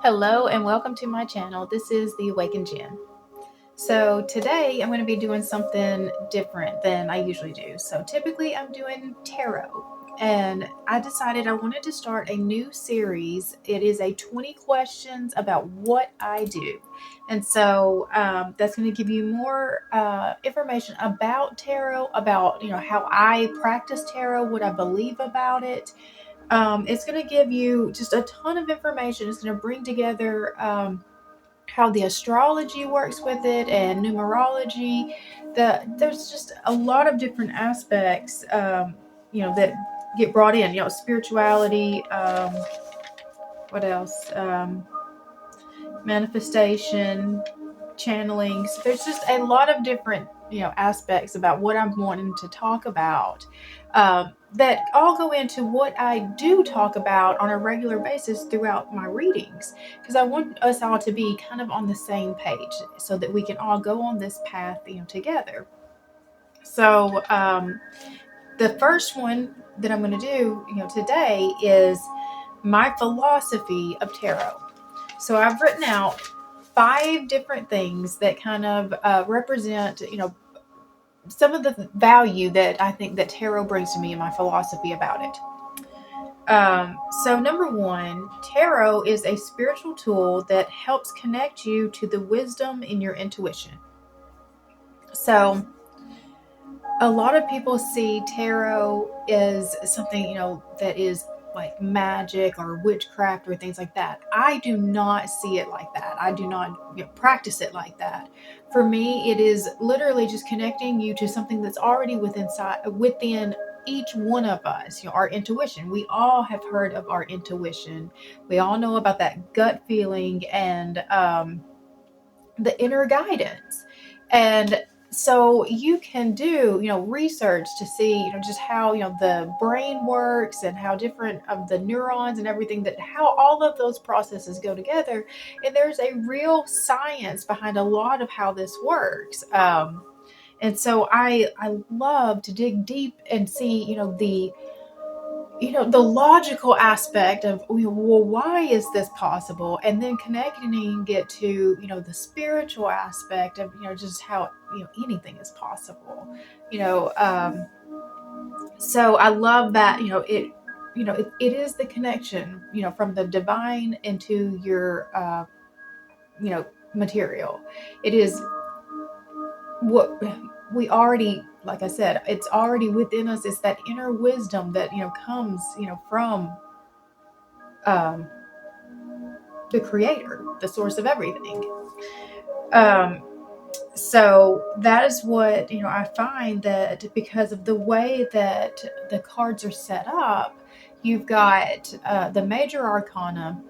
Hello and welcome to my channel. This is the Awakened Jen. So today I'm going to be doing something different than I usually do. So typically I'm doing tarot, and I decided I wanted to start a new series. It is a 20 questions about what I do. And so that's going to give you more information about tarot, about how I practice tarot, what I believe about it. It's going to give you just a ton of information. It's going to bring together how the astrology works with it and numerology. There's just a lot of different aspects, that get brought in. Spirituality. What else? Manifestation, channeling. So there's just a lot of different aspects about what I'm wanting to talk about, that all go into what I do talk about on a regular basis throughout my readings, because I want us all to be kind of on the same page so that we can all go on this path together. So the first one that I'm going to do today is my philosophy of tarot. So I've written out 5 different things that kind of represent, some of the value that I think that tarot brings to me and my philosophy about it. So number 1, tarot is a spiritual tool that helps connect you to the wisdom in your intuition. So a lot of people see tarot as something, that is like magic or witchcraft or things like that. I do not see it like that. I do not practice it like that. For me, it is literally just connecting you to something that's already within each one of us. Our intuition. We all have heard of our intuition. We all know about that gut feeling and the inner guidance. And so you can do research to see just how the brain works and how different of the neurons and everything, that how all of those processes go together. And there's a real science behind a lot of how this works. And so I love to dig deep and see the logical aspect of, well, why is this possible, and then connecting it to the spiritual aspect of just how anything is possible. you know um so I love that it is the connection from the divine into your material. It is what we already, like I said, it's already within us. It's that inner wisdom that comes from um, the creator, the source of everything. Um, so that is what I find, that because of the way that the cards are set up, you've got the major arcana.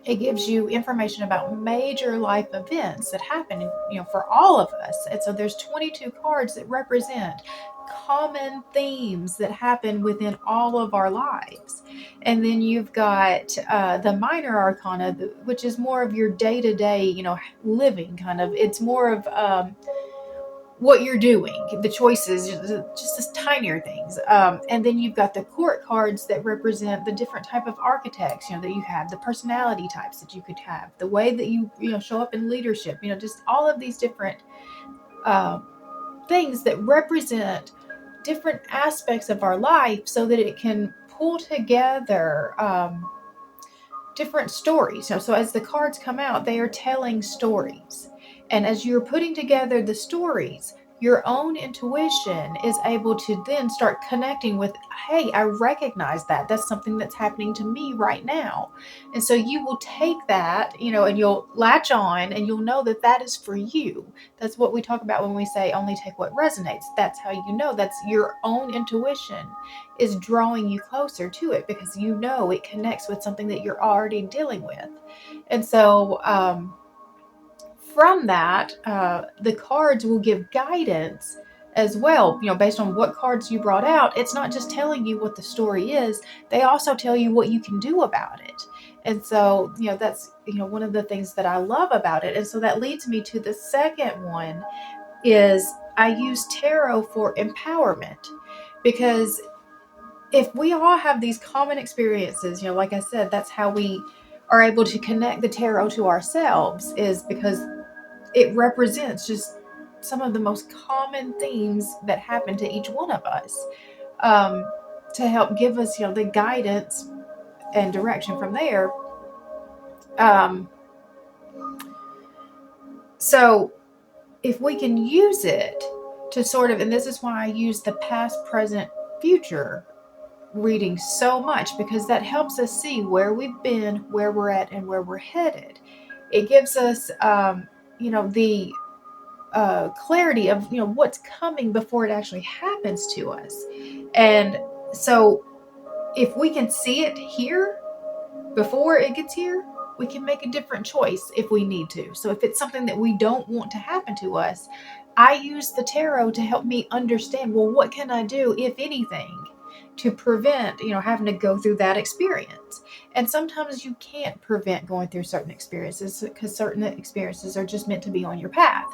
It gives you information about major life events that happen, for all of us. And so there's 22 cards that represent common themes that happen within all of our lives. And then you've got the minor arcana, which is more of your day-to-day, living kind of. It's more of what you're doing, the choices, just the tinier things. And then you've got the court cards that represent the different type of architects, that you have, the personality types that you could have, the way that you show up in leadership, just all of these different things that represent different aspects of our life, so that it can pull together different stories. So as the cards come out, they are telling stories. And as you're putting together the stories, your own intuition is able to then start connecting with, hey, I recognize that. That's something that's happening to me right now. And so you will take that, and you'll latch on, and you'll know that that is for you. That's what we talk about when we say only take what resonates. That's how that's your own intuition is drawing you closer to it, because it connects with something that you're already dealing with. And so from that, the cards will give guidance as well, based on what cards you brought out. It's not just telling you what the story is, they also tell you what you can do about it. And so that's one of the things that I love about it. And so that leads me to the second one, is I use tarot for empowerment. Because if we all have these common experiences, like I said, that's how we are able to connect the tarot to ourselves is because it represents just some of the most common themes that happen to each one of us, to help give us, the guidance and direction from there. So if we can use it to sort of, and this is why I use the past, present, future reading so much, because that helps us see where we've been, where we're at, and where we're headed. It gives us, the clarity of, what's coming before it actually happens to us. And so if we can see it here before it gets here, we can make a different choice if we need to. So if it's something that we don't want to happen to us, I use the tarot to help me understand, well, what can I do, if anything, to prevent, having to go through that experience. And sometimes you can't prevent going through certain experiences, because certain experiences are just meant to be on your path.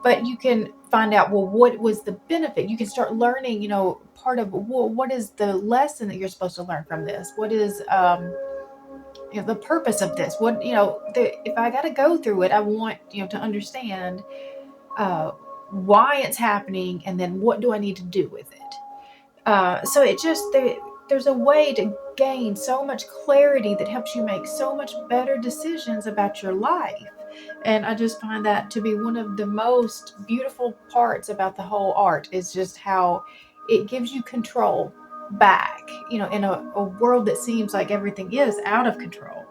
But you can find out, well, what was the benefit? You can start learning, part of, well, what is the lesson that you're supposed to learn from this? What is, the purpose of this? What, if I got to go through it, I want, to understand why it's happening, and then what do I need to do with it? So it just, there's a way to gain so much clarity that helps you make so much better decisions about your life. And I just find that to be one of the most beautiful parts about the whole art, is just how it gives you control back, in a world that seems like everything is out of control.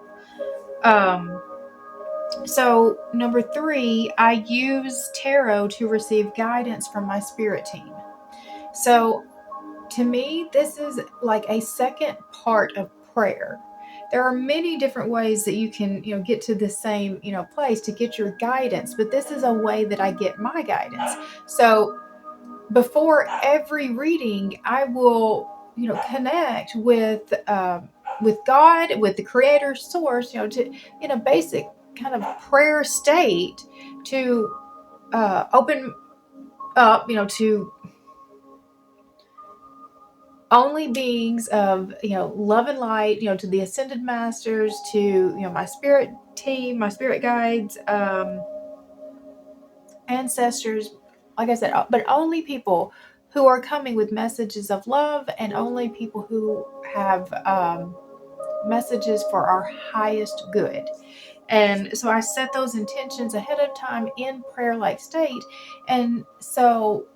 So number 3, I use tarot to receive guidance from my spirit team. So to me, this is like a second part of prayer. There are many different ways that you can, get to the same, place to get your guidance, but this is a way that I get my guidance. So before every reading, I will, connect with God, with the creator source, to, in a basic kind of prayer state, to open up, to only beings of, love and light, to the ascended masters, to, my spirit team, my spirit guides, ancestors, like I said, but only people who are coming with messages of love, and only people who have messages for our highest good. And so I set those intentions ahead of time in prayer-like state. And so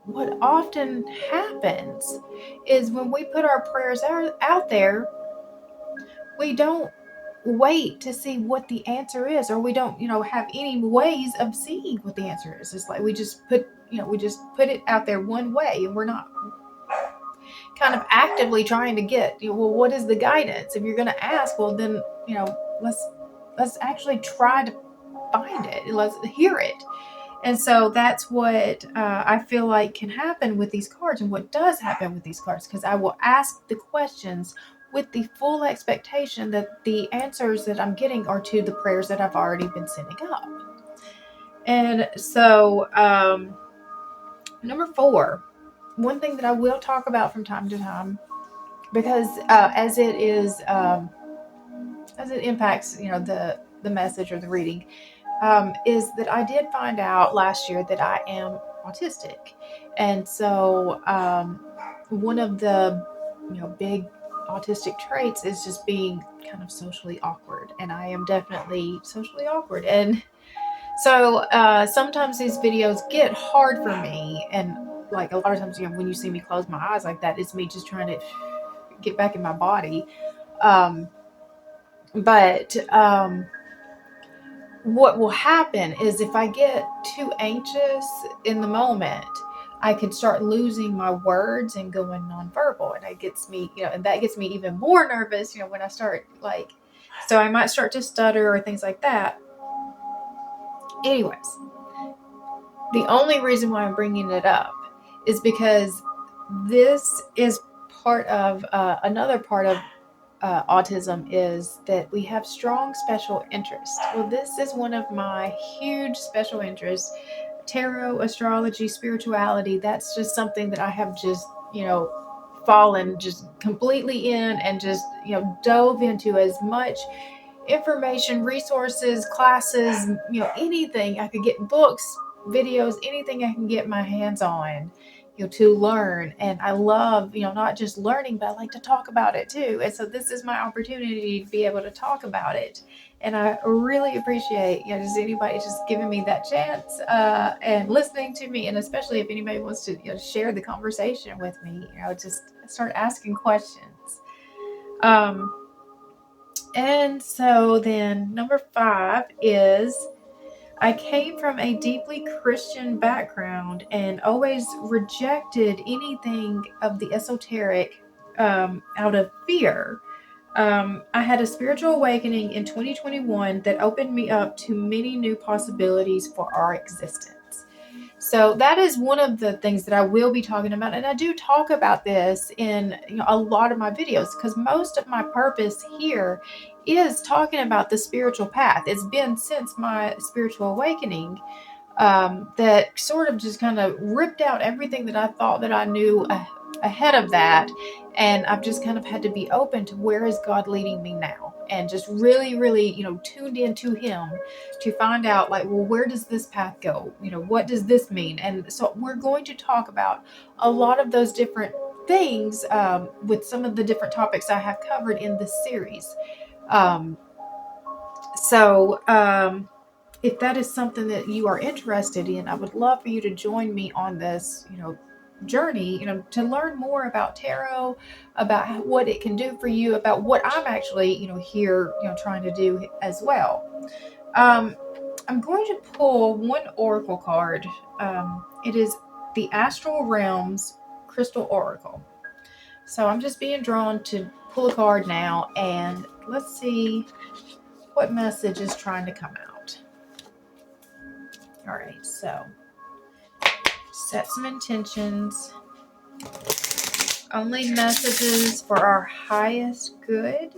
what often happens is, when we put our prayers out there, we don't wait to see what the answer is, or we don't, have any ways of seeing what the answer is. It's like we just put it out there one way, and we're not kind of actively trying to get, well, what is the guidance? If you're going to ask, well, then, let's actually try to find it. Let's hear it. And so that's what I feel like can happen with these cards, and what does happen with these cards, because I will ask the questions with the full expectation that the answers that I'm getting are to the prayers that I've already been sending up. And so number 4, one thing that I will talk about from time to time, because as it impacts, the message or the reading, is that I did find out last year that I am autistic. And so one of the, big autistic traits is just being kind of socially awkward. And I am definitely socially awkward. And so sometimes these videos get hard for me. And like a lot of times, when you see me close my eyes like that, it's me just trying to get back in my body. But what will happen is, if I get too anxious in the moment, I can start losing my words and going nonverbal, and it gets me, and that gets me even more nervous, when I start so I might start to stutter or things like that. Anyways, the only reason why I'm bringing it up is because this is part of another part of autism, is that we have strong special interests. Well, this is one of my huge special interests. Tarot, astrology, spirituality, that's just something that I have just, fallen just completely in and just, dove into as much information, resources, classes, anything I could get, books, videos, anything I can get my hands on, to learn. And I love, not just learning, but I like to talk about it too. And so this is my opportunity to be able to talk about it. And I really appreciate, just anybody just giving me that chance and listening to me. And especially if anybody wants to, share the conversation with me, just start asking questions. And so then number 5 is, I came from a deeply Christian background and always rejected anything of the esoteric out of fear. I had a spiritual awakening in 2021 that opened me up to many new possibilities for our existence. So that is one of the things that I will be talking about. And I do talk about this in a lot of my videos, because most of my purpose here is talking about the spiritual path. It's been since my spiritual awakening that sort of just kind of ripped out everything that I thought that I knew ahead of that. And I've just kind of had to be open to where is God leading me now, and just really, really, tuned into Him to find out, like, well, where does this path go? What does this mean? And so we're going to talk about a lot of those different things with some of the different topics I have covered in this series. If that is something that you are interested in, I would love for you to join me on this, journey, to learn more about tarot, about what it can do for you, about what I'm actually, here, trying to do as well. I'm going to pull one oracle card. It is the Astral Realms Crystal Oracle. So I'm just being drawn to pull a card now, and let's see what message is trying to come out. All right, so set some intentions. Only messages for our highest good.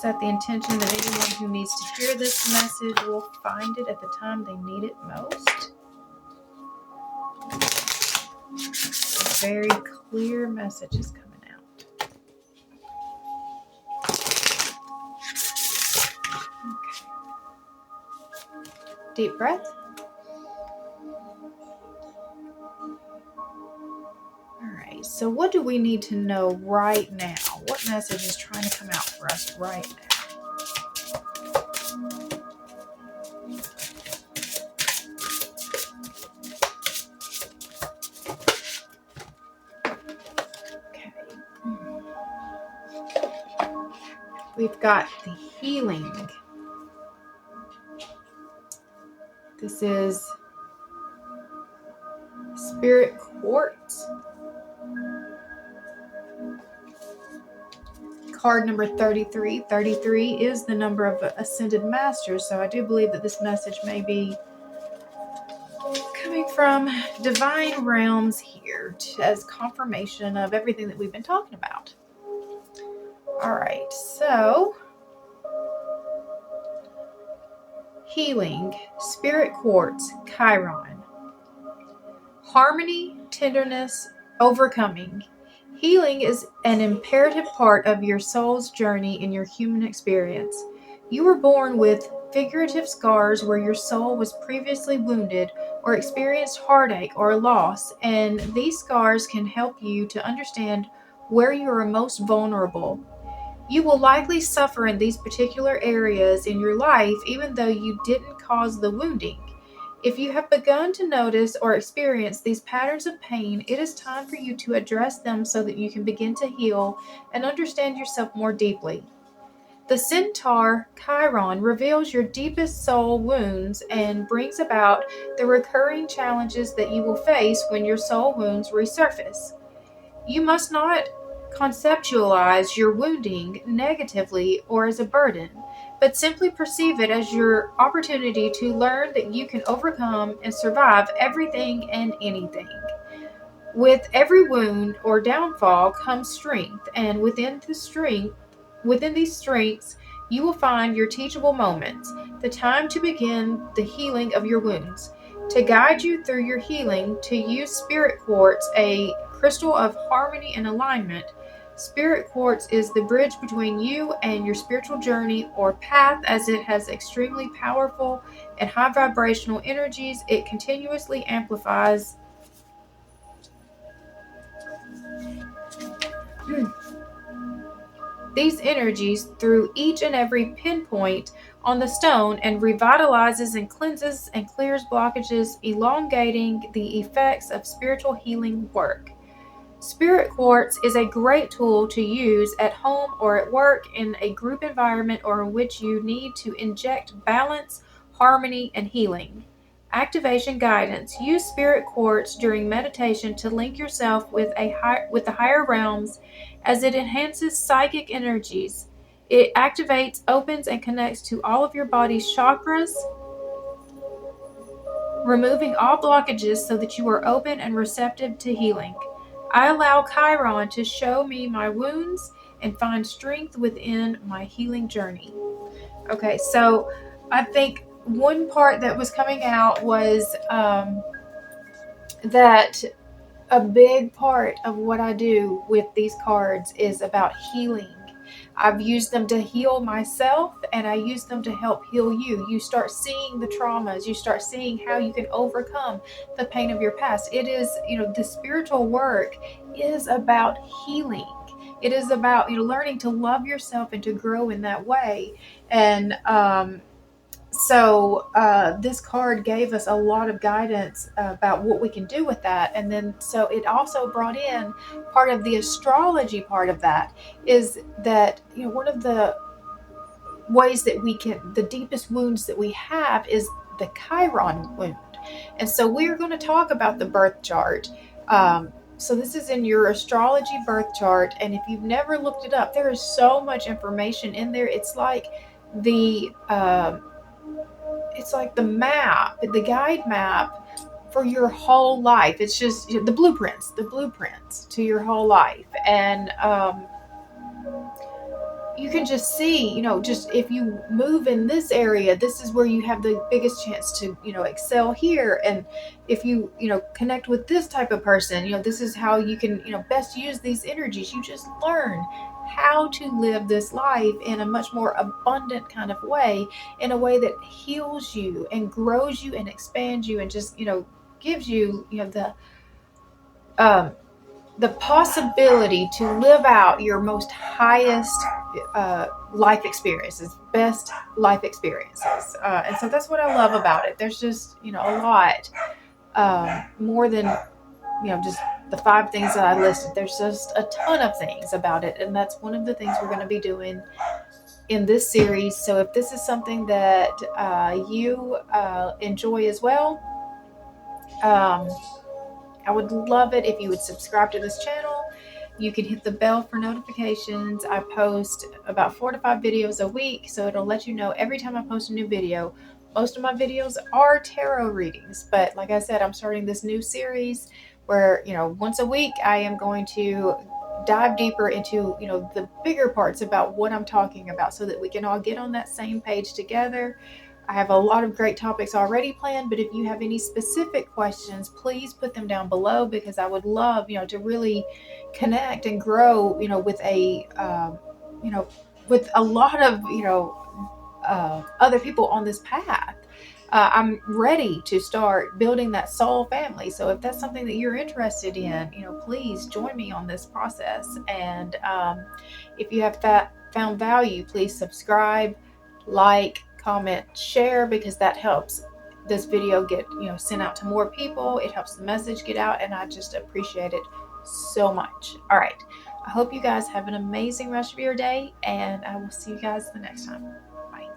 Set the intention that anyone who needs to hear this message will find it at the time they need it most. Very clear messages coming out. Okay. Deep breath. Alright, so what do we need to know right now? What message is trying to come out for us right now? Okay. We've got the healing. This is Spirit Quartz. Card number 33. 33 is the number of Ascended Masters, so I do believe that this message may be coming from divine realms here as confirmation of everything that we've been talking about. All right, so healing, Spirit Quartz, Chiron. Harmony, tenderness, overcoming. Healing is an imperative part of your soul's journey in your human experience. You were born with figurative scars where your soul was previously wounded or experienced heartache or loss, and these scars can help you to understand where you are most vulnerable. You will likely suffer in these particular areas in your life even though you didn't cause the wounding. If you have begun to notice or experience these patterns of pain, it is time for you to address them so that you can begin to heal and understand yourself more deeply. The Centaur Chiron reveals your deepest soul wounds and brings about the recurring challenges that you will face when your soul wounds resurface. You must not conceptualize your wounding negatively or as a burden, but simply perceive it as your opportunity to learn that you can overcome and survive everything and anything. With every wound or downfall comes strength, and within these strengths, you will find your teachable moments, the time to begin the healing of your wounds. To guide you through your healing, to use spirit quartz, a crystal of harmony and alignment. Spirit quartz is the bridge between you and your spiritual journey or path, as it has extremely powerful and high vibrational energies. It continuously amplifies these energies through each and every pinpoint on the stone and revitalizes and cleanses and clears blockages, elongating the effects of spiritual healing work. Spirit quartz is a great tool to use at home or at work, in a group environment, or in which you need to inject balance, harmony, and healing. Activation guidance. Use spirit quartz during meditation to link yourself with the higher realms, as it enhances psychic energies. It activates, opens, and connects to all of your body's chakras, removing all blockages so that you are open and receptive to healing. I allow Chiron to show me my wounds and find strength within my healing journey. Okay, so I think one part that was coming out was that a big part of what I do with these cards is about healing. I've used them to heal myself, and I use them to help heal you. You start seeing the traumas, you start seeing how you can overcome the pain of your past. It is, the spiritual work is about healing. It is about, learning to love yourself and to grow in that way. And so this card gave us a lot of guidance about what we can do with that. And then so it also brought in part of the astrology part of that, is that one of the ways that we can, the deepest wounds that we have, is the Chiron wound. And so we're going to talk about the birth chart. So this is in your astrology birth chart, and if you've never looked it up, there is so much information in there. It's like the map, the guide map for your whole life. It's just the blueprints to your whole life. And you can just see, just if you move in this area, this is where you have the biggest chance to, excel here. And if you, connect with this type of person, this is how you can, best use these energies. You just learn how to live this life in a much more abundant kind of way, in a way that heals you and grows you and expands you and just, gives you, the possibility to live out your most highest life experiences, best life experiences. And so that's what I love about it. There's just, a lot more than, just the 5 things that I listed. There's just a ton of things about it. And that's one of the things we're going to be doing in this series. So if this is something that you enjoy as well, I would love it if you would subscribe to this channel. You can hit the bell for notifications. I post about 4 to 5 videos a week, so it'll let you know every time I post a new video. Most of my videos are tarot readings, but like I said, I'm starting this new series where, once a week I am going to dive deeper into, the bigger parts about what I'm talking about, so that we can all get on that same page together. I have a lot of great topics already planned, but if you have any specific questions, please put them down below, because I would love, to really connect and grow, with with a lot of, other people on this path. I'm ready to start building that soul family. So if that's something that you're interested in, please join me on this process. And if you have found value, please subscribe, like, comment, share, because that helps this video get sent out to more people. It helps the message get out, and I just appreciate it so much. All right, I hope you guys have an amazing rest of your day, and I will see you guys the next time. Bye.